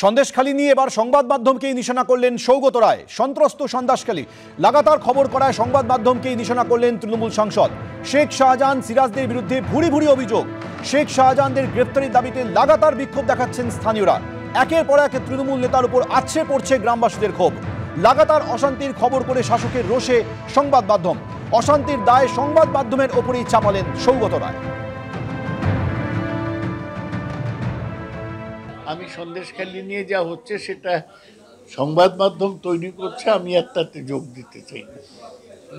সন্দেশখালী নিয়ে এবার সংবাদ মাধ্যমকেই নিশানা করলেন সৌগত রায়। সন্ত্রস্ত সন্দেশখালী, লাগাতার খবর করায় সংবাদ মাধ্যমকেই নিশানা করলেন তৃণমূল সাংসদ। শেখ শাহজাহান সিরাজদের বিরুদ্ধে ভুরি ভুরি অভিযোগ। শেখ শাহজাহানদের গ্রেফতারির দাবিতে লাগাতার বিক্ষোভ দেখাচ্ছেন স্থানীয়রা। একের পর এক তৃণমূল নেতার উপর আছড়ে পড়ছে গ্রামবাসীদের ক্ষোভ। লাগাতার অশান্তির খবর করে শাসকের রোষে সংবাদ মাধ্যম। অশান্তির দায় সংবাদ মাধ্যমের ওপরেই চাপালেন সৌগত রায়। আমি সন্দেশখালী নিয়ে যা হচ্ছে সেটা সংবাদ মাধ্যম তৈরি করছে, আমি আর তাতে যোগ দিতে চাই না।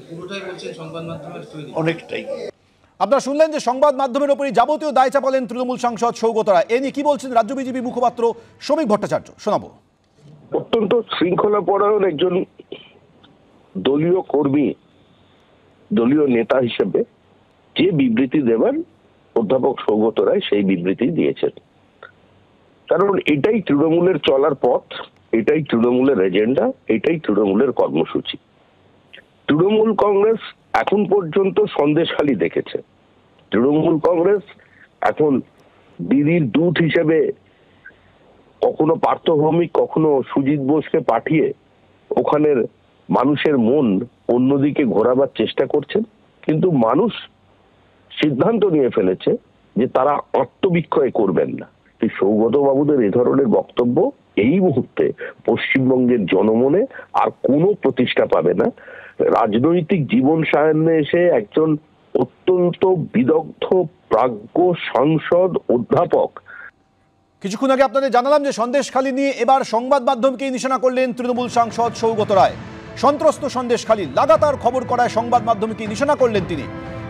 পুরোটাই বলছেন সংবাদ মাধ্যমের তৈরি, অনেকটাই। আপনারা শুনলেন যে সংবাদ মাধ্যমের ওপরই যাবতীয় দায় চাপালেন তৃণমূল সাংসদ সৌগত রায়। এ নিয়ে কি বলছেন রাজ্য বিজেপি মুখপাত্র শ্রমিক ভট্টাচার্য, শোনাবো। অত্যন্ত শৃঙ্খলাপরায়ণ একজন দলীয় কর্মী, দলীয় নেতা হিসেবে যে বিবৃতি দেবেন অধ্যাপক সৌগত রায় সেই বিবৃতি দিয়েছেন। কারণ এটাই তৃণমূলের চলার পথ, এটাই তৃণমূলের এজেন্ডা, এটাই তৃণমূলের কর্মসূচি। তৃণমূল কংগ্রেস এখন পর্যন্ত সন্দেশখালী দেখেছে। তৃণমূল কংগ্রেস এখন দিদির দূত হিসেবে কখনো পার্থ ভৌমিক, কখনো সুজিত বোসকে পাঠিয়ে ওখানের মানুষের মন অন্যদিকে ঘোরাবার চেষ্টা করছেন। কিন্তু মানুষ সিদ্ধান্ত নিয়ে ফেলেছে যে তারা আত্মবিক্ষয় করবেন না। সৌগত বাবুদের এ ধরনের বক্তব্য এই মুহূর্তে পশ্চিমবঙ্গের জনমনে আর কোনো প্রতিষ্ঠা পাবে না। রাজনৈতিক জীবন সায়ান্নে এসে একজন অত্যন্ত বিদগ্ধ প্রাজ্ঞ সাংসদ অধ্যাপক। কিছুক্ষণ আগে আপনাদের জানালাম যে সন্দেশখালী নিয়ে এবার সংবাদ মাধ্যমকেই নিশানা করলেন তৃণমূল সাংসদ সৌগত রায়। সন্ত্রস্ত সন্দেশখালী, লাগাতার খবর করায় সংবাদ মাধ্যমকেই নিশানা করলেন তিনি।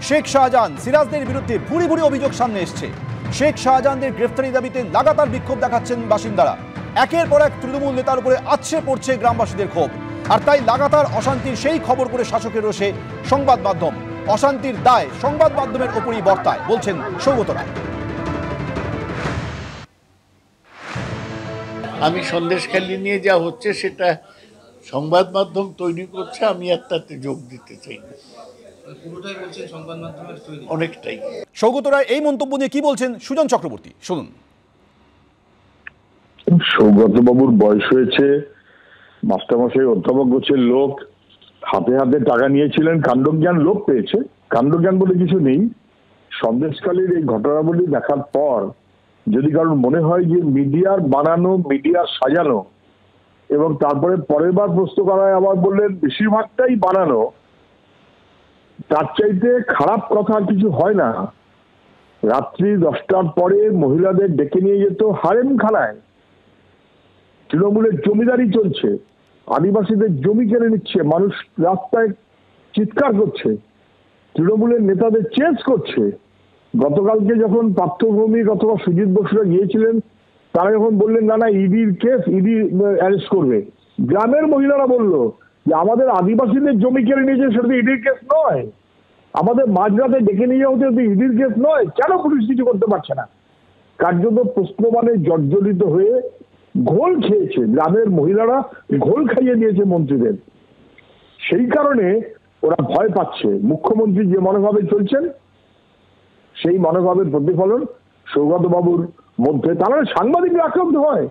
শেখ শাহজাহান সিরাজদের বিরুদ্ধে ভুরি ভুরি অভিযোগ সামনে এসছে। শেখ শাহজাহানদের গ্রেফতারি দাবিতে লাগাতার বিক্ষোভ দেখাচ্ছেন বাসিন্দারা। একের পর এক তৃণমূল নেতার উপরে আছড়ে পড়ছে গ্রামবাসীদের ক্ষোভ। আর তাই লাগাতার অশান্তির সেই খবর করে শাসকের রোষে সংবাদ মাধ্যম। অশান্তির দায় সংবাদ মাধ্যমের ওপরই বর্তায়, বলছেন সৌগত রায়। আমি সন্দেশখালী নিয়ে যা হচ্ছে সেটা সংবাদ মাধ্যম তৈরি করছে, আমি আর তাতে যোগ দিতে চাই না। পুরোটাই বলছেন সংবাদ মাধ্যমের তৈরি, অনেকটাই। সৌগত রায় এই মন্তব্য নিয়ে কি বলছেন সুজন চক্রবর্তী, শুনুন। সৌগত বাবুর বয়স হয়েছে, মাস্টারমশাই অধ্যাপক গোছের লোক, হাতে হাতে টাকা নিয়েছিলেন, কাণ্ডজ্ঞান লোক পেয়েছে। কাণ্ডজ্ঞান বলে কিছু নেই। সন্দেশখালীর এই ঘটনাবলী দেখার পর যদি কারণ মনে হয় যে মিডিয়ার বানানো, মিডিয়ার সাজানো, এবং তারপরে পরের বার প্রশ্ন করায় আবার বললেন বেশিরভাগটাই বানানো, তার চাইতে খারাপ কথা কিছু হয় না। রাত্রি 10টার পরে মহিলাদের ডেকে নিয়ে যেত হারেম খানায়। তৃণমূলের জমিদারি চলছে, আদিবাসীদের জমি কেড়ে নিচ্ছে, মানুষ রাস্তায় চিৎকার করছে, তৃণমূলের নেতাদের চেঞ্জ করছে। গতকালকে যখন পার্থ ভৌমিক অথবা সুজিত বসুরা গিয়েছিলেন, তারা যখন বললেন না না ইডির কেস, ইডি অ্যারেস্ট করবে, গ্রামের মহিলারা বলল যে আমাদের আদিবাসীদের জমি কেড়ে নিয়েছে, সেটা তো ইডির কেস নয়। আমাদের মাঝরাতে ডেকে নিয়ে যাওয়া হতে ইডির কেস নয়, কেন পুলিশ কিছু করতে পারছে না? কার্যত প্রশ্নবাণে জর্জরিত হয়ে ঘোল খেয়েছে, গ্রামের মহিলারা ঘোল খাইয়ে দিয়েছে মন্ত্রীদের। সেই কারণে ওরা ভয় পাচ্ছে। মুখ্যমন্ত্রী যে মনোভাবে চলছেন সেই মনোভাবের প্রতিফলন সৌগত বাবুর মধ্যে। তাহলে সাংবাদিকরা আক্রান্ত হয়।